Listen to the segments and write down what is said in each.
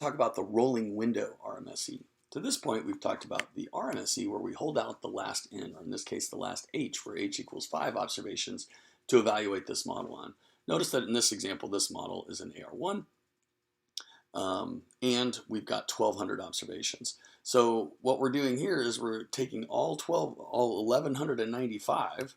Talk about the rolling window RMSE. To this point, we've talked about the RMSE where we hold out the last n, or in this case, the last h, where h equals 5 observations to evaluate this model on. Notice that in this example, this model is an AR1, and we've got 1,200 observations. So what we're doing here is we're taking all 1,195.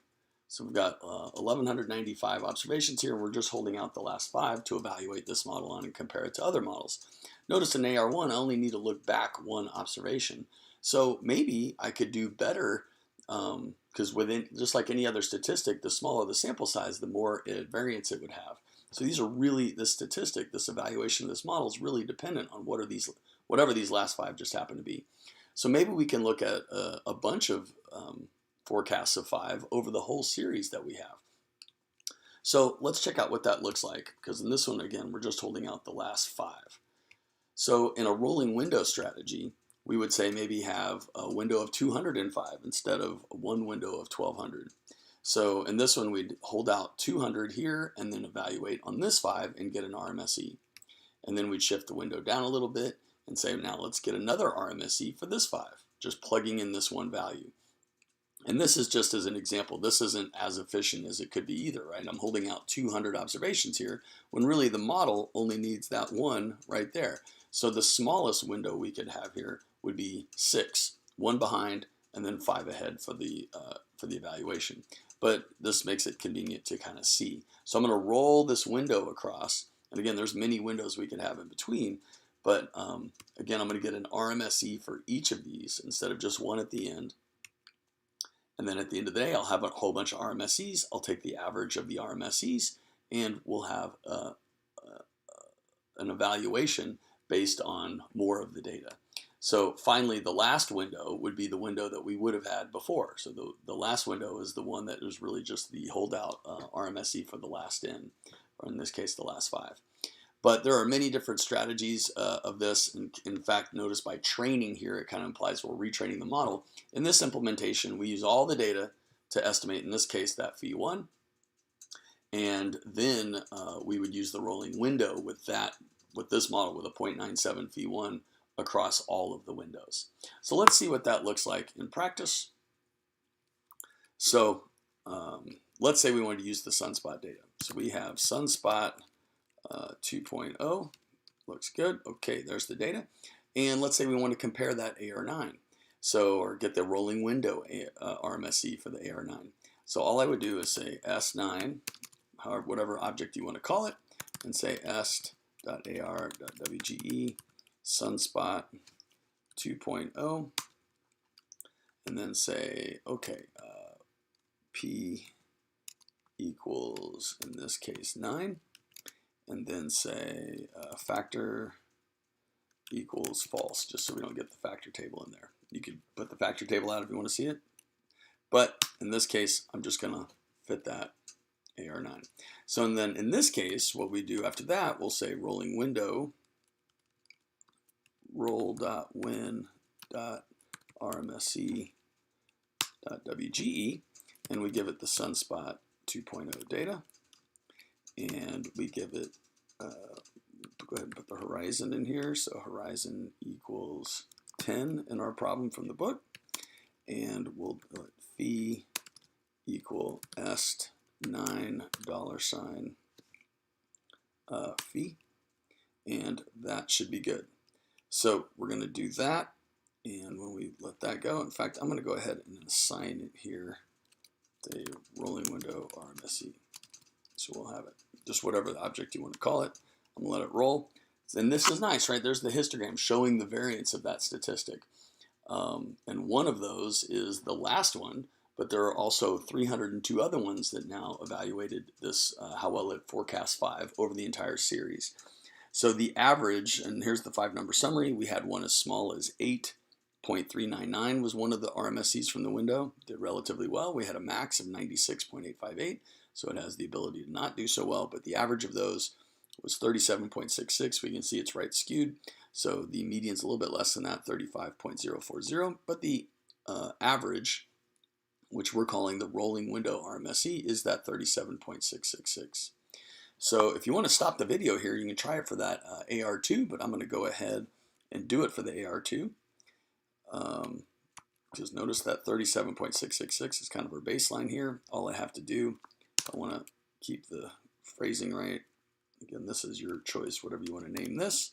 So we've got 1,195 observations here. We're just holding out the last 5 to evaluate this model on and compare it to other models. Notice in AR1, I only need to look back 1 observation. So maybe I could do better because within, just like any other statistic, the smaller the sample size, the more variance it would have. So these are really, this statistic, this evaluation of this model is really dependent on whatever these last 5 just happen to be. So maybe we can look at a bunch of forecasts of 5 over the whole series that we have. So let's check out what that looks like, because in this one, again, we're just holding out the last 5. So in a rolling window strategy, we would say maybe have a window of 205 instead of one window of 1,200. So in this one, we'd hold out 200 here and then evaluate on this 5 and get an RMSE. And then we'd shift the window down a little bit and say, now let's get another RMSE for this 5, just plugging in this one value. And this is just as an example. This isn't as efficient as it could be either, right? I'm holding out 200 observations here when really the model only needs that one right there. So the smallest window we could have here would be 6, 1 behind, and then 5 ahead for the evaluation. But this makes it convenient to kind of see. So I'm going to roll this window across. And again, there's many windows we could have in between. But again, I'm going to get an RMSE for each of these instead of just one at the end. And then at the end of the day, I'll have a whole bunch of RMSEs. I'll take the average of the RMSEs, and we'll have an evaluation based on more of the data. So finally, the last window would be the window that we would have had before. So the last window is the one that is really just the holdout RMSE for the last n, or in this case, the last 5. But there are many different strategies of this. And in fact, notice by training here, it kind of implies we're retraining the model. In this implementation, we use all the data to estimate, in this case, that phi1. And then we would use the rolling window with this model with a 0.97 phi1 across all of the windows. So let's see what that looks like in practice. So let's say we want to use the sunspot data. So we have sunspot 2.0, looks good. Okay, there's the data. And let's say we want to compare that AR9. So, or get the rolling window RMSE for the AR9. So all I would do is say S9, however, whatever object you want to call it, and say s.ar.wge sunspot 2.0, and then say, okay, P equals, in this case, 9. And then say factor equals false, just so we don't get the factor table in there. You could put the factor table out if you want to see it. But in this case, I'm just going to fit that AR9. So and then in this case, what we do after that, we'll say rolling window, roll.win.rmse.wge, and we give it the sunspot 2.0 data. And we give it, go ahead and put the horizon in here. So horizon equals 10 in our problem from the book. And we'll let phi equal est9 $sign phi. And that should be good. So we're going to do that. And when we let that go, in fact, I'm going to go ahead and assign it here, the rolling window RMSE. So we'll have it, just whatever the object you want to call it. I'm going to let it roll. And this is nice, right? There's the histogram showing the variance of that statistic. And one of those is the last one, but there are also 302 other ones that now evaluated this, how well it forecasts 5 over the entire series. So the average, and here's the 5-number summary, we had one as small as 8.399 was one of the RMSEs from the window, did relatively well. We had a max of 96.858. So it has the ability to not do so well, but the average of those was 37.66. We can see it's right skewed. So the median's a little bit less than that, 35.040. But the average, which we're calling the rolling window RMSE, is that 37.666. So if you want to stop the video here, you can try it for that AR2, but I'm going to go ahead and do it for the AR2. Just notice that 37.666 is kind of our baseline here. All I have to do, I want to keep the phrasing right. Again, this is your choice, whatever you want to name this.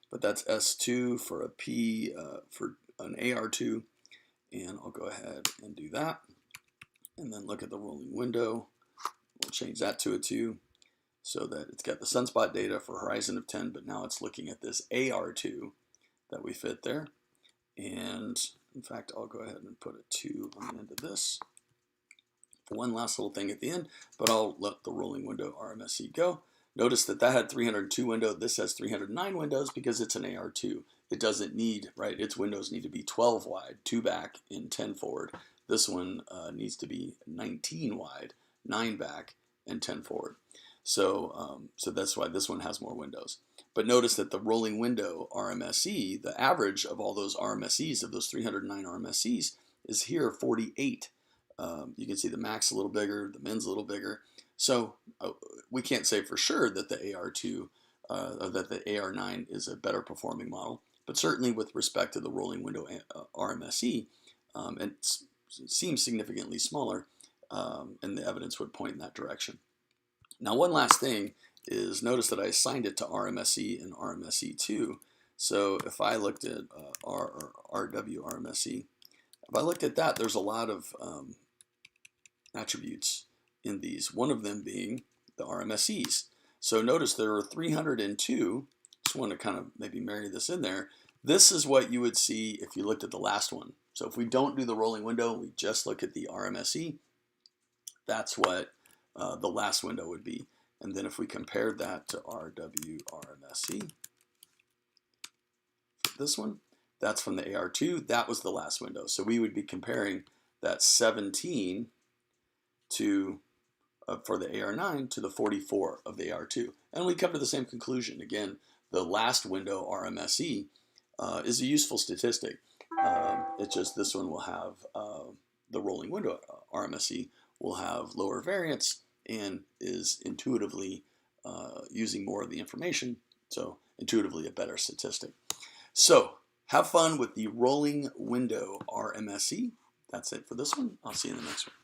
But that's S2 for a P, for an AR2. And I'll go ahead and do that. And then look at the rolling window. We'll change that to a 2 so that it's got the sunspot data for horizon of 10, but now it's looking at this AR2 that we fit there. And in fact, I'll go ahead and put a 2 on the end of this. One last little thing at the end, but I'll let the rolling window RMSE go. Notice that that had 302 windows. This has 309 windows because it's an AR2. It doesn't need, right, its windows need to be 12 wide, 2 back, and 10 forward. This one needs to be 19 wide, 9 back, and 10 forward. So, so that's why this one has more windows. But notice that the rolling window RMSE, the average of all those RMSEs, of those 309 RMSEs, is here 48. You can see the max a little bigger, the min's a little bigger. So we can't say for sure that the AR2, that the AR9 is a better performing model, but certainly with respect to the rolling window RMSE, it seems significantly smaller, and the evidence would point in that direction. Now, one last thing is notice that I assigned it to RMSE and RMSE2. So if I looked at RW RMSE, if I looked at that, there's a lot of attributes in these, one of them being the RMSEs. So notice there are 302. Just want to kind of maybe marry this in there. This is what you would see if you looked at the last one. So if we don't do the rolling window, we just look at the RMSE, that's what the last window would be. And then if we compared that to RW RMSE, this one, that's from the AR2, that was the last window. So we would be comparing that 17 to for the AR9 to the 44 of the AR2. And we come to the same conclusion. Again, the last window RMSE is a useful statistic. It's just this one will have, the rolling window RMSE will have lower variance and is intuitively using more of the information, so intuitively a better statistic. So have fun with the rolling window RMSE. That's it for this one. I'll see you in the next one.